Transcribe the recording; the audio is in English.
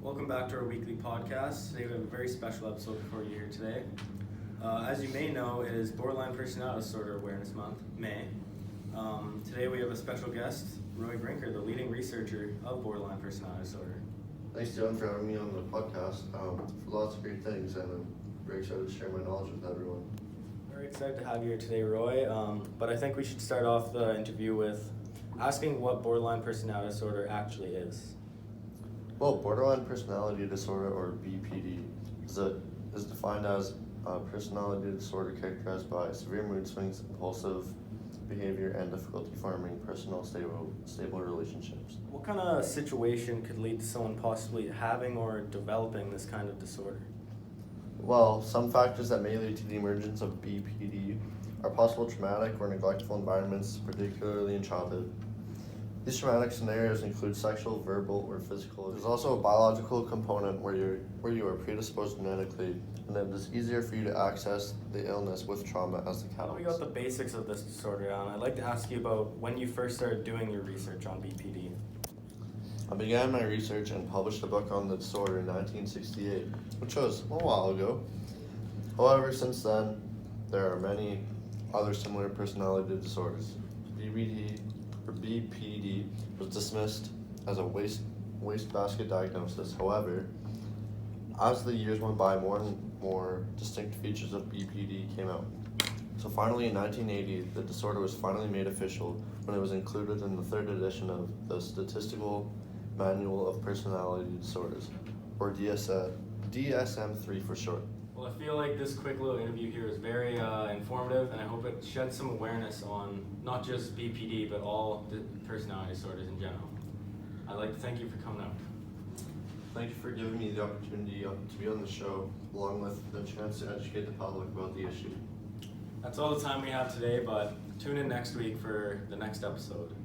Welcome back to our weekly podcast. Today we have a very special episode for you here today. As you may know, it is Borderline Personality Disorder Awareness Month, May. Today we have a special guest, Roy Brinker, the leading researcher of borderline personality disorder. Thanks, John, for having me on the podcast for lots of great things, and I'm very excited to share my knowledge with everyone. Very excited to have you here today, Roy. But I think we should start off the interview with asking what borderline personality disorder actually is. Well, borderline personality disorder, or BPD, is defined as a personality disorder characterized by severe mood swings, impulsive behavior, and difficulty forming personal stable relationships. What kind of situation could lead to someone possibly having or developing this kind of disorder? Well, some factors that may lead to the emergence of BPD are possible traumatic or neglectful environments, particularly in childhood. These traumatic scenarios include sexual, verbal, or physical. There's also a biological component where you are predisposed genetically, and it is easier for you to access the illness with trauma as the Now we catalyst. got the basics of this disorder down. I'd like to ask you about when you first started doing your research on BPD. I began my research and published a book on the disorder in 1968, which was a while ago. However, since then, there are many other similar personality disorders. BPD was dismissed as a wastebasket diagnosis. However, as the years went by, more and more distinct features of BPD came out. So finally, in 1980, the disorder was finally made official when it was included in the third edition of the Statistical Manual of Personality Disorders, or DSM-3 for short. Well, I feel like this quick little interview here is very informative, and I hope it sheds some awareness on not just BPD, but all the personality disorders in general. I'd like to thank you for coming out. Thank you for giving me the opportunity to be on the show, along with the chance to educate the public about the issue. That's all the time we have today, but tune in next week for the next episode.